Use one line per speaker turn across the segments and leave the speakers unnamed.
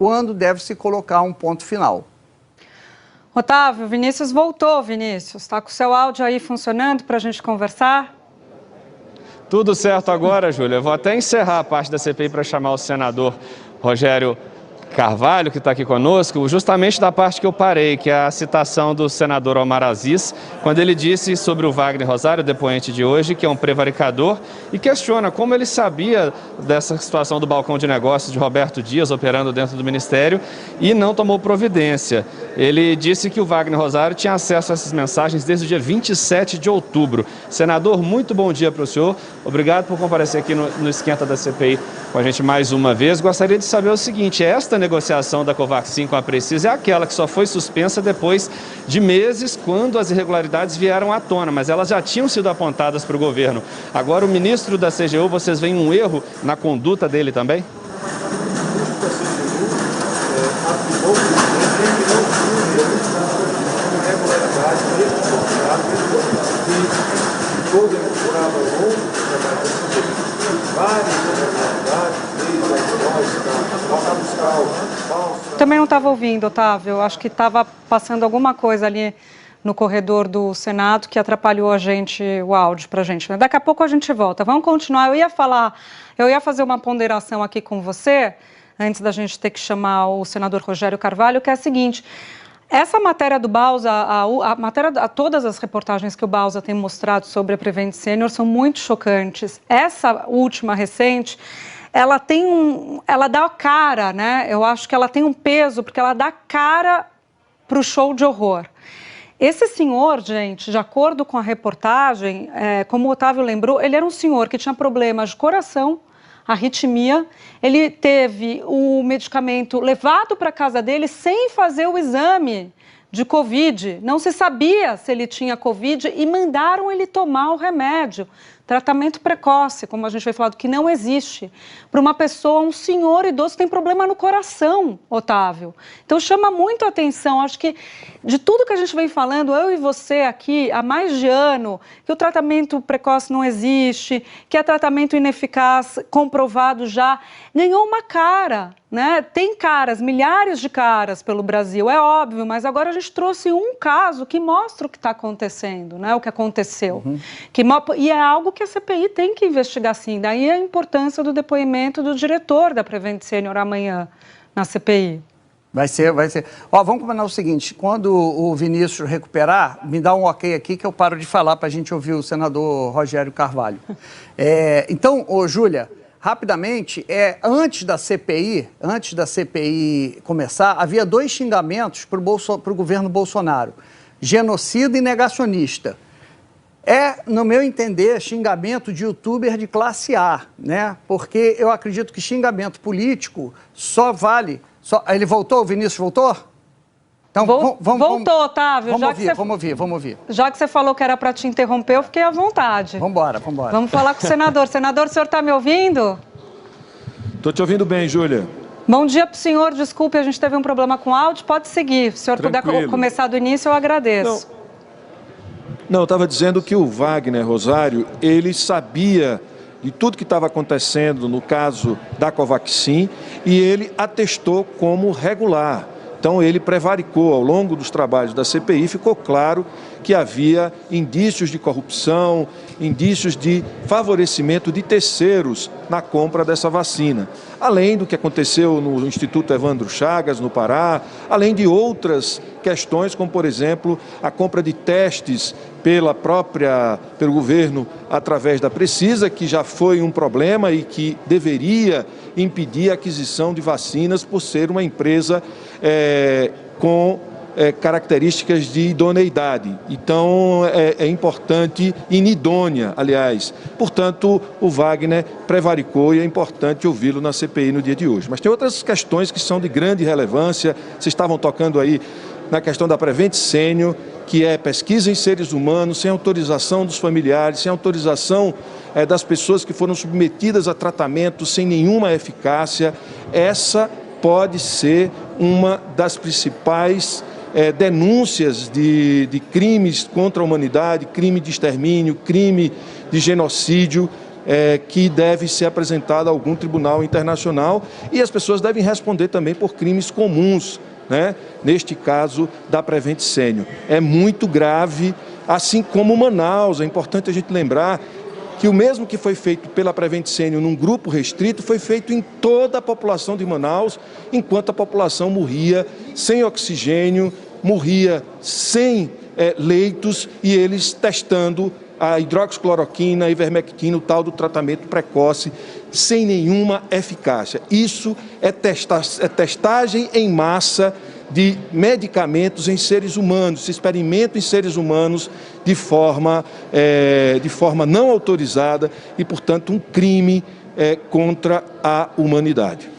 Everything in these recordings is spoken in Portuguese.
quando deve se colocar um ponto final.
Otávio, Vinícius voltou, Vinícius. Está com o seu áudio aí funcionando para a gente conversar?
Tudo certo agora, Júlia. Eu vou até encerrar a parte da CPI para chamar o senador Rogério Carvalho, que está aqui conosco, justamente da parte que eu parei, que é a citação do senador Omar Aziz, quando ele disse sobre o Wagner Rosário, o depoente de hoje, que é um prevaricador, e questiona como ele sabia dessa situação do balcão de negócios de Roberto Dias operando dentro do Ministério e não tomou providência. Ele disse que o Wagner Rosário tinha acesso a essas mensagens desde o dia 27 de outubro. Senador, muito bom dia para o senhor. Obrigado por comparecer aqui no Esquenta da CPI com a gente mais uma vez. Gostaria de saber o seguinte, esta negociação da Covaxin com a Precisa é aquela que só foi suspensa depois de meses, quando as irregularidades vieram à tona, mas elas já tinham sido apontadas para o governo. Agora, o ministro da CGU, vocês veem um erro na conduta dele também?
Também não estava ouvindo, Otávio. Eu acho que estava passando alguma coisa ali no corredor do Senado que atrapalhou o áudio para a gente. Daqui a pouco a gente volta. Vamos continuar. Eu ia fazer uma ponderação aqui com você, antes da gente ter que chamar o senador Rogério Carvalho, que é a seguinte: essa matéria do Bausa, todas as reportagens que o Bausa tem mostrado sobre a Prevent Senior são muito chocantes. Essa última recente, ela dá cara, né? Eu acho que ela tem um peso, porque ela dá cara para o show de horror. Esse senhor, gente, de acordo com a reportagem, como o Otávio lembrou, ele era um senhor que tinha problemas de coração, arritmia, ele teve o medicamento levado para a casa dele sem fazer o exame de Covid. Não se sabia se ele tinha Covid e mandaram ele tomar o remédio. Tratamento precoce, como a gente foi falado, que não existe. Para uma pessoa, um senhor idoso que tem problema no coração, Otávio. Então chama muito a atenção. Acho que de tudo que a gente vem falando, eu e você aqui, há mais de ano, que o tratamento precoce não existe, que é tratamento ineficaz, comprovado já, ganhou uma cara, né? Tem caras, milhares de caras pelo Brasil, é óbvio, mas agora a gente trouxe um caso que mostra o que está acontecendo, né? O que aconteceu. E é algo que a CPI tem que investigar, sim. Daí a importância do depoimento do diretor da Prevent Senior amanhã na CPI.
Vai ser. Ó, vamos combinar o seguinte, quando o Vinícius recuperar, me dá um ok aqui que eu paro de falar para a gente ouvir o senador Rogério Carvalho. Então, Júlia, rapidamente, antes da CPI começar, havia dois xingamentos para o governo Bolsonaro: genocida e negacionista. No meu entender, xingamento de youtuber de classe A, né? Porque eu acredito que xingamento político só vale... Ele voltou? O Vinícius voltou? Então,
voltou, Otávio.
Vamos ouvir.
Já que você falou que era para te interromper, eu fiquei à vontade.
Vamos embora.
Vamos falar com o senador. Senador, o senhor está me ouvindo?
Estou te ouvindo bem, Júlia.
Bom dia para o senhor. Desculpe, a gente teve um problema com o áudio. Pode seguir. Se o senhor puder começar do início, eu agradeço.
Não, eu estava dizendo que o Wagner Rosário, ele sabia de tudo que estava acontecendo no caso da Covaxin e ele atestou como regular. Então, ele prevaricou ao longo dos trabalhos da CPI, ficou claro que havia indícios de corrupção, indícios de favorecimento de terceiros na compra dessa vacina. Além do que aconteceu no Instituto Evandro Chagas, no Pará, além de outras questões, como, por exemplo, a compra de testes pelo governo através da Precisa, que já foi um problema e que deveria impedir a aquisição de vacinas por ser uma empresa com características de idoneidade. Então, é importante, inidônea, aliás. Portanto, o Wagner prevaricou e é importante ouvi-lo na CPI no dia de hoje. Mas tem outras questões que são de grande relevância. Vocês estavam tocando aí na questão da Prevent Senior, que é pesquisa em seres humanos, sem autorização dos familiares, sem autorização das pessoas que foram submetidas a tratamento sem nenhuma eficácia. Essa pode ser uma das principais denúncias de crimes contra a humanidade, crime de extermínio, crime de genocídio, que deve ser apresentada a algum tribunal internacional e as pessoas devem responder também por crimes comuns, né? Neste caso da Prevent Senior. É muito grave, assim como Manaus. É importante a gente lembrar que o mesmo que foi feito pela Prevent Senior num grupo restrito foi feito em toda a população de Manaus, enquanto a população morria sem oxigênio, morria sem leitos e eles testando a hidroxicloroquina, a ivermectina, o tal do tratamento precoce, sem nenhuma eficácia. Isso é testagem em massa de medicamentos em seres humanos, se experimenta em seres humanos de forma não autorizada e, portanto, um crime contra a humanidade.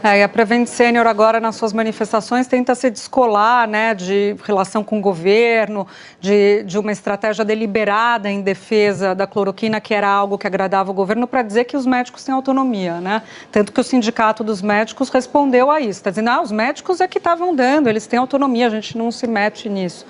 E a Prevent Senior agora nas suas manifestações tenta se descolar, né, de relação com o governo, de uma estratégia deliberada em defesa da cloroquina, que era algo que agradava o governo, para dizer que os médicos têm autonomia, né? Tanto que o Sindicato dos Médicos respondeu a isso, está dizendo, os médicos é que estavam dando, eles têm autonomia, a gente não se mete nisso.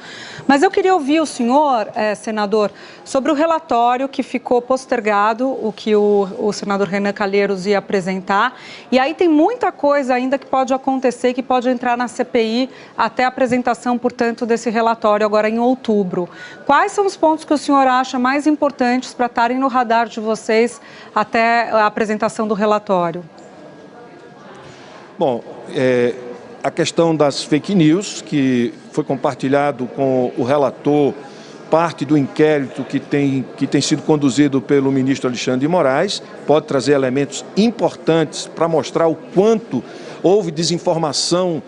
Mas eu queria ouvir o senhor, senador, sobre o relatório que ficou postergado, o que o senador Renan Calheiros ia apresentar, e aí tem muita coisa ainda que pode acontecer, que pode entrar na CPI até a apresentação, portanto, desse relatório agora em outubro. Quais são os pontos que o senhor acha mais importantes para estarem no radar de vocês até a apresentação do relatório?
Bom, a questão das fake news, que foi compartilhado com o relator, parte do inquérito que tem sido conduzido pelo ministro Alexandre de Moraes, pode trazer elementos importantes para mostrar o quanto houve desinformação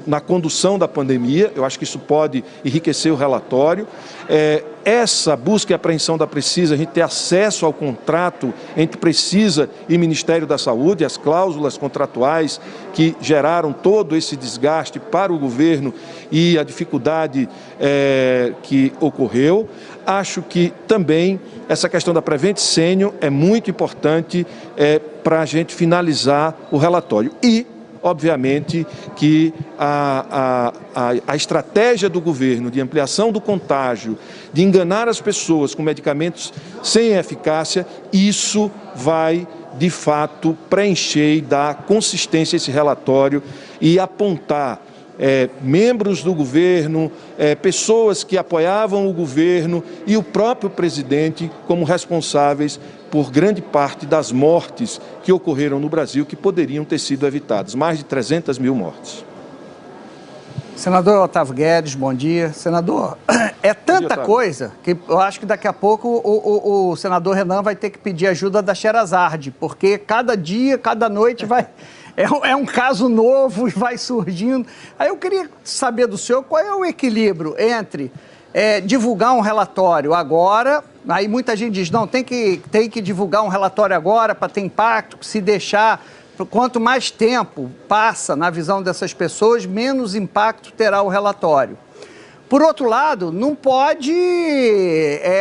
na condução da pandemia. Eu acho que isso pode enriquecer o relatório. Essa busca e apreensão da Precisa, a gente ter acesso ao contrato entre Precisa e Ministério da Saúde, as cláusulas contratuais que geraram todo esse desgaste para o governo e a dificuldade que ocorreu. Acho que também essa questão da Prevent Senior é muito importante para a gente finalizar o relatório. E, obviamente, que a estratégia do governo de ampliação do contágio, de enganar as pessoas com medicamentos sem eficácia, isso vai, de fato, preencher e dar consistência a esse relatório e apontar membros do governo, pessoas que apoiavam o governo e o próprio presidente como responsáveis por grande parte das mortes que ocorreram no Brasil, que poderiam ter sido evitadas. Mais de 300 mil mortes.
Senador Otávio Guedes, bom dia. Senador, é tanta coisa que eu acho que daqui a pouco o senador Renan vai ter que pedir ajuda da Sherazade, porque cada dia, cada noite vai... É um caso novo e vai surgindo. Aí eu queria saber do senhor qual é o equilíbrio entre divulgar um relatório agora, aí muita gente diz, não, tem que divulgar um relatório agora para ter impacto, se deixar, quanto mais tempo passa na visão dessas pessoas, menos impacto terá o relatório. Por outro lado, não pode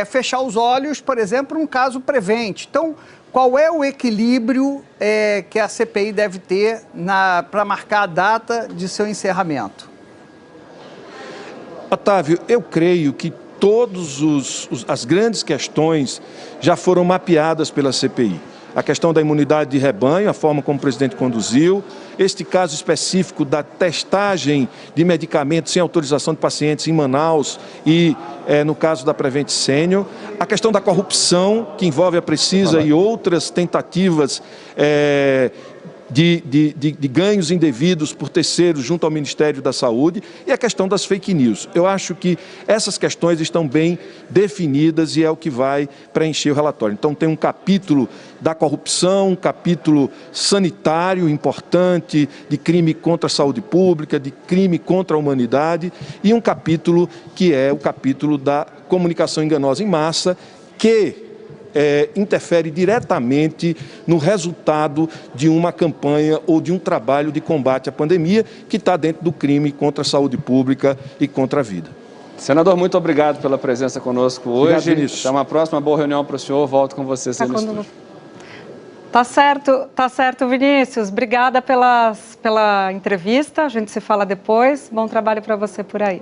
fechar os olhos, por exemplo, um caso Prevent. Então, qual é o equilíbrio que a CPI deve ter para marcar a data de seu encerramento?
Otávio, eu creio que todas as grandes questões já foram mapeadas pela CPI. A questão da imunidade de rebanho, a forma como o presidente conduziu, este caso específico da testagem de medicamentos sem autorização de pacientes em Manaus e, no caso da Prevent Senior, a questão da corrupção, que envolve a Precisa e outras tentativas de ganhos indevidos por terceiros junto ao Ministério da Saúde, e a questão das fake news. Eu acho que essas questões estão bem definidas e é o que vai preencher o relatório. Então tem um capítulo da corrupção, um capítulo sanitário importante, de crime contra a saúde pública, de crime contra a humanidade, e um capítulo que é o capítulo da comunicação enganosa em massa, que interfere diretamente no resultado de uma campanha ou de um trabalho de combate à pandemia que está dentro do crime contra a saúde pública e contra a vida.
Senador, muito obrigado pela presença conosco hoje.
Obrigado, Vinícius.
Até uma próxima boa reunião para o senhor. Volto com você, senhor.
Tá certo, Vinícius. Obrigada pela entrevista. A gente se fala depois. Bom trabalho para você por aí.